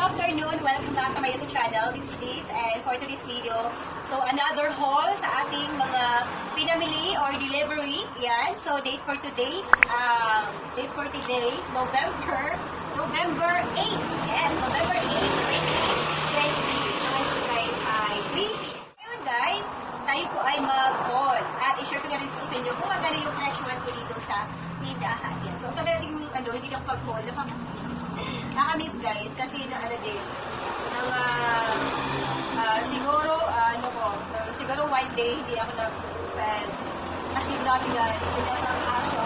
afternoon! Welcome back to my YouTube channel. This is Dates, and for today's video, so another haul sa ating mga pinamili or delivery. Yan. So date for today, November 8. Yes, November 8, 2023. So ito guys ay 3 p.m. Ngayon guys, tayo po ay mag-haul. At i-share ko na rin po sa inyo kung magkano yung presyohan ko dito sa tindahan. Yan. So ito na rin hindi na pag-haul, nakamiss guys, kasi na din, siguro one day, hindi ako nag-open. Kasi dati guys, hindi ako ang aso.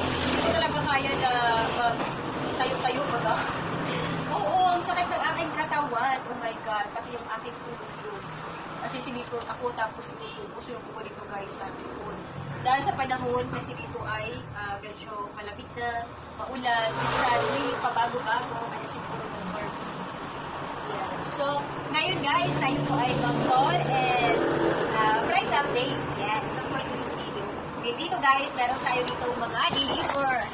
Hindi ko talaga kaya na tayo-tayo baga. Oo, ang sakit ng aking katawan. Oh my God, pati yung aking tulog. Kasi sinipon ako, tapos inutubuso yung kuko dito guys, sa sipon. Dahil sa panahon, kasi dito ay medyo malapit na, maulan, minsan may pabago-bago, kaya siguro ng yeah. So, ngayon guys, tayo po ay mag-haul and price update. Yes, so for this video. Okay, dito guys, meron tayo dito mga deliver.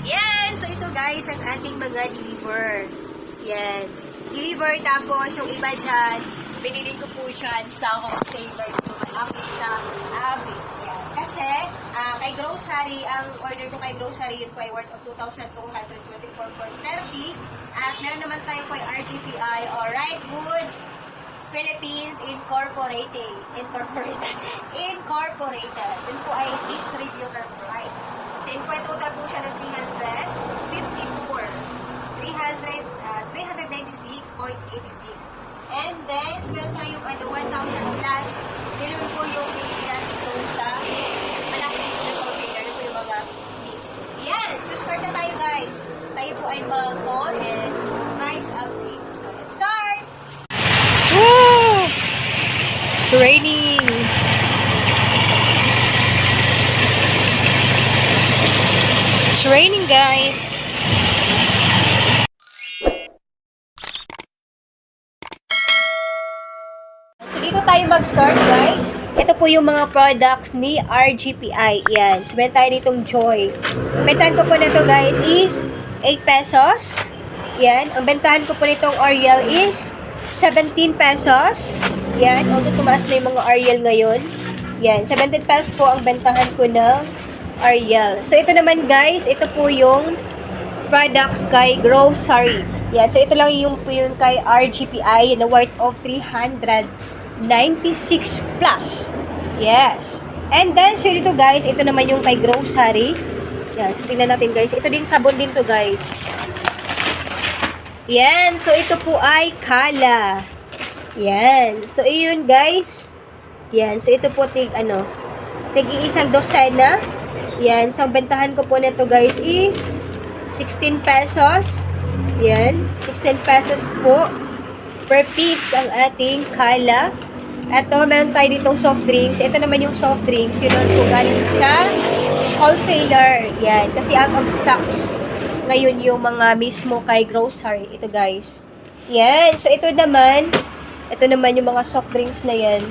Yan, so ito guys, ang ating mga deliver. Yan. Deliver, tapos yung iba dyan, binili ko po dyan sa wholesaler dito, malapit sa Abi. Kasi, kay grocery, ang order ko kay grocery, yun po ay worth of 2,224.30. At meron naman tayo po ay RGPI, or Right Goods Philippines Incorporated. Yun po ay distributor price. So, yun po ay total po siya ng 396.86. And then, meron tayong 1,000 plus. Meron po yung pinilihan ito sa malaki na wholesaler. Ito po yung mga mix. Yan! So, start na tayo guys. Tayo po ay mag-haul and price update. So, let's start! Woo! It's raining. It's raining, guys. So, dito tayo mag-start, guys. Ito po yung mga products ni RGPI. Yan. So, meron tayo ditong Joy. Bentahan ko po nito, guys, is 8 pesos. Yan. Ang bentahan ko po nitong Ariel is 17 pesos. Yan. Although tumaas na yung mga Ariel ngayon. Yan. 17 pesos po ang bentahan ko ng Ariel. So, ito naman, guys, ito po yung products kay grocery. Yan. So, ito lang yung kay RGPI na worth of 396 plus. Yes. And then, so dito guys, ito naman yung kay grocery. Yan. So, tingnan natin guys. Ito din, sabon din to guys. Yan. So, ito po ay Kala. Yan. So, iyon guys. Yan. So, ito po tig-iisang dosena. Yan. So, ang bentahan ko po nito guys is 16 pesos. Yan. 16 pesos po per piece ang ating Kala. Ito, meron tayo ditong soft drinks. Ito naman yung soft drinks. Yun po galing sa wholesaler. Yan. Kasi out of stocks ngayon yung mga mismo kay grocery. Ito guys. Yan. So, ito naman yung mga soft drinks na yan.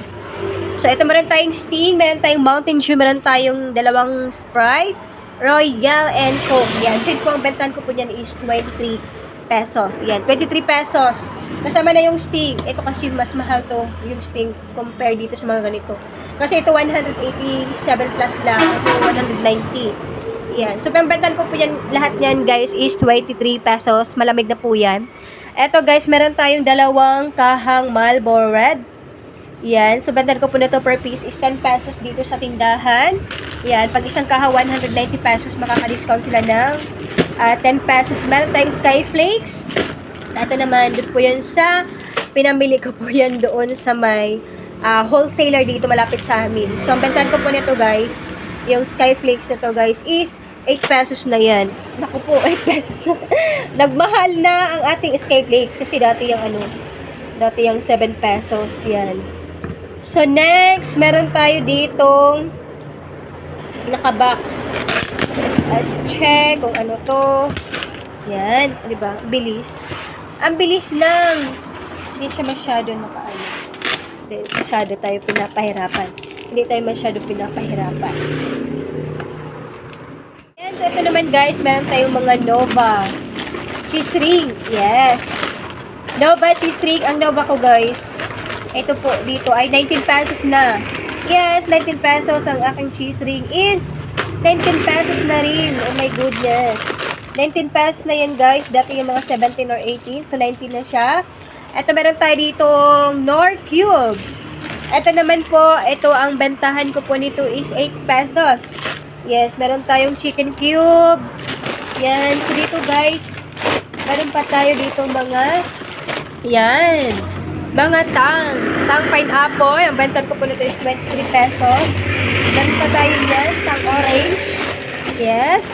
So, ito meron tayong Sting, meron tayong Mountain Dew, meron tayong dalawang Sprite, Royal, and Coke. Yan. So, yun po ang bentahan ko po niyan is 23 pesos. Yan. 23 pesos. Kasama na yung Sting. Ito kasi mas mahal to, yung Sting, compare dito sa mga ganito. Kasi ito 187 plus lang. Ito 190. Yan. So, pambentahan ko po yan, lahat yan guys is 23 pesos. Malamig na po yan. Ito guys, meron tayong dalawang kahang Marlboro Red. Yan. So, bentahan ko po na to per piece is 10 pesos dito sa tindahan. Yan. Pag isang kaha, 190 pesos, makaka-discount sila ng 10 pesos. Meron tayong Skyflakes. Ito naman, doon po yan sa, pinamili ko po yan doon sa may wholesaler dito malapit sa amin. So, ang bentahan ko po nito guys, yung Skyflakes na to guys is 8 pesos na yan. Naku po, 8 pesos na. Nagmahal na ang ating Skyflakes kasi dati yung 7 pesos yan. So, next, meron tayo ditong naka-box. Let's check kung ano to. Yan, di ba? Bilis. Ang bilis lang. Hindi siya masyado nakaano. Hindi masyado tayo pinapahirapan. Yan, so ito naman guys, meron tayong mga Nova. cheese ring. Yes. Nova cheese ring. Ang Nova ko, guys. Ito po, dito ay 19 pesos na. Yes, 19 pesos ang aking cheese ring is 19 pesos na rin. Oh my goodness. 19 pesos na yan, guys. Dati yung mga 17 or 18. So, 19 na siya. Ito, meron tayo ditong Nor Cube. Ito naman po, ito ang bentahan ko po nito is 8 pesos. Yes, meron tayong chicken cube. Yan. So, dito, guys, meron pa tayo ditong mga, yan, mga tang pineapple. Ang bentan ko po nito is 23 pesos. Meron pa tayo yan, tang orange. Yes.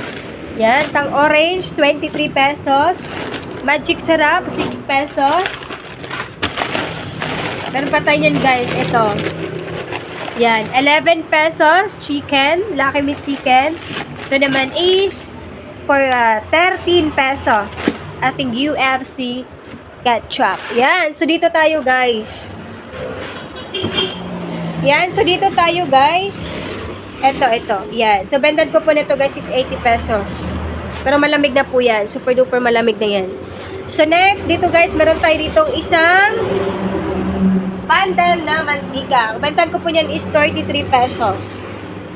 Yan, tang orange, 23 pesos. Magic syrup, 6 pesos. Meron pa tayo yan, guys. Ito. Yan, 11 pesos, chicken, Lucky Meat chicken. Ito naman is for 13 pesos. Ating UFC ketchup. Yan, so dito tayo, guys. Yan, so dito tayo, guys. Ito. Yan. So, bendan ko po nito, guys, is 80 pesos. Pero malamig na po yan. Super duper malamig na yan. So, next, dito, guys, meron tayo ditong isang bundle na mantika. Ang bentan ko po niyan is 33 pesos.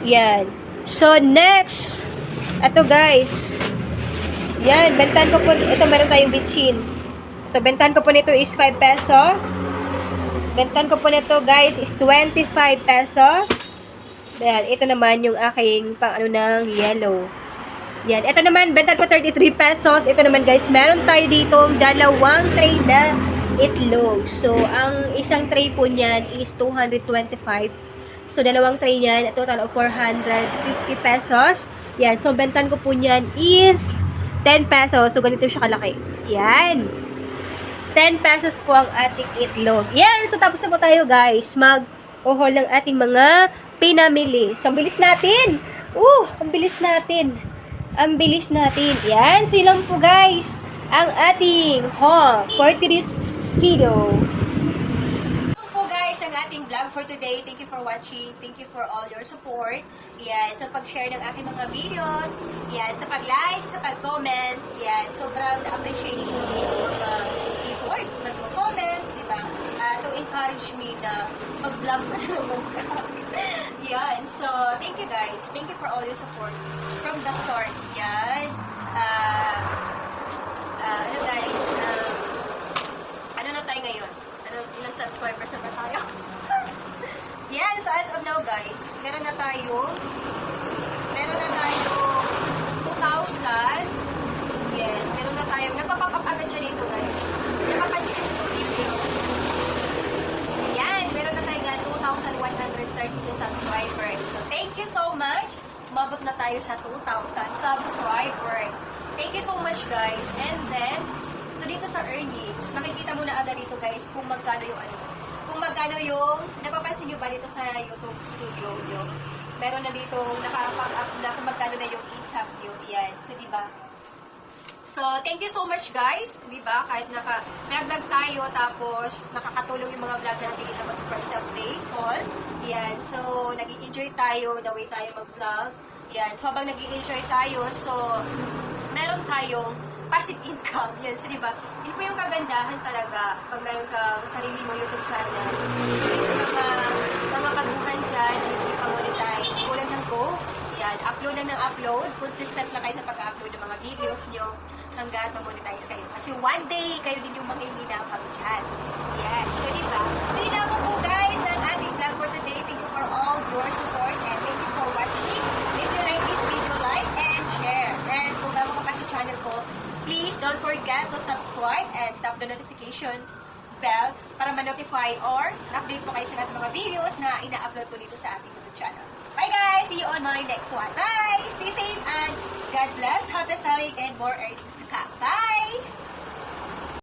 Yan. So, next, ito, guys. Yan, bentan ko po, ito, meron tayong bitchin. So, bentan ko po nito is 5 pesos. Bentan ko po nito, guys, is 25 pesos. Yan, ito naman yung aking pang ano ng yellow. Yan, ito naman, bentan ko 33 pesos. Ito naman, guys, meron tayo ditong dalawang tray na itlog. So, ang isang tray po niyan is 225. So, dalawang tray niyan, a total of 450 pesos. Yan, so, bentan ko po niyan is 10 pesos. So, ganito siya kalaki. Yan. 10 pesos po ang ating itlog. Yan, so tapos na po tayo, guys. Mag-uhol ng ating mga pinamili. So, ang bilis natin. Ang bilis natin. Ang bilis natin. Yan, so lang po, guys, ang ating haul for today's video. Ito po, guys, ang ating vlog for today. Thank you for watching. Thank you for all your support. Yan, sa pag-share ng aking mga videos. Yan, sa pag-like, sa pag-comment. Yan, sobrang appreciate ko yung mga effort, mag-comment, diba? To encourage me na mag-vlog pa na naman. Yan, so, thank you, guys. Thank you for all your support from the start. Yan. Ano, guys, ano na tayo ngayon? Ilang subscribers na ba tayo? Yan, so as of now, guys, meron na tayo 2,000. Yes, meron na tayo. Nagpapap up agad siya dito, guys. Nakapansin ko sa video. Yan, meron na tayo 2,132 subscribers. So, thank you so much. Umabot na tayo sa 2,000 subscribers. Thank you so much, guys. And then, so dito sa earnings, makikita mo na agad dito, guys, kung magkano yung napapansin nyo ba dito sa YouTube studio nyo? Meron na dito nakapang-up na kung magkano na yung income nyo. Yan. So, diba? So, thank you so much, guys. Diba? Kahit nag-vlog tayo, tapos nakakatulong yung mga vlog natin dito sa price update, all. Yan. So, nag-i-enjoy tayo the way tayo mag-vlog. Yan. So, habang nag-i-enjoy tayo, so, meron tayong passive income. Yan. So, diba? Yun po yung kagandahan talaga pag meron ka sarili mo YouTube channel. Mga baguhan dyan, hindi pa monetize. Kulang ng go. Yan. Upload lang ng upload. Consistent lang kayo sa pag-upload ng mga videos nyo hanggang ma-monetize kayo. Kasi one day, kayo din yung manginginapag dyan. Yes. So, diba? So, yun lang po, guys, ang ating vlog for today. Thank you for all your support and thank you for watching. If you like this video, like and share. And kung bago ka pa sa channel ko, please don't forget to subscribe and tap the notification bell para ma-notify or update po kayo sa lahat ng mga videos na ina-upload ko dito sa ating YouTube channel. Bye, guys! See you on my next one. Bye! Stay safe and God bless. Happy selling and more earnings to come. Bye!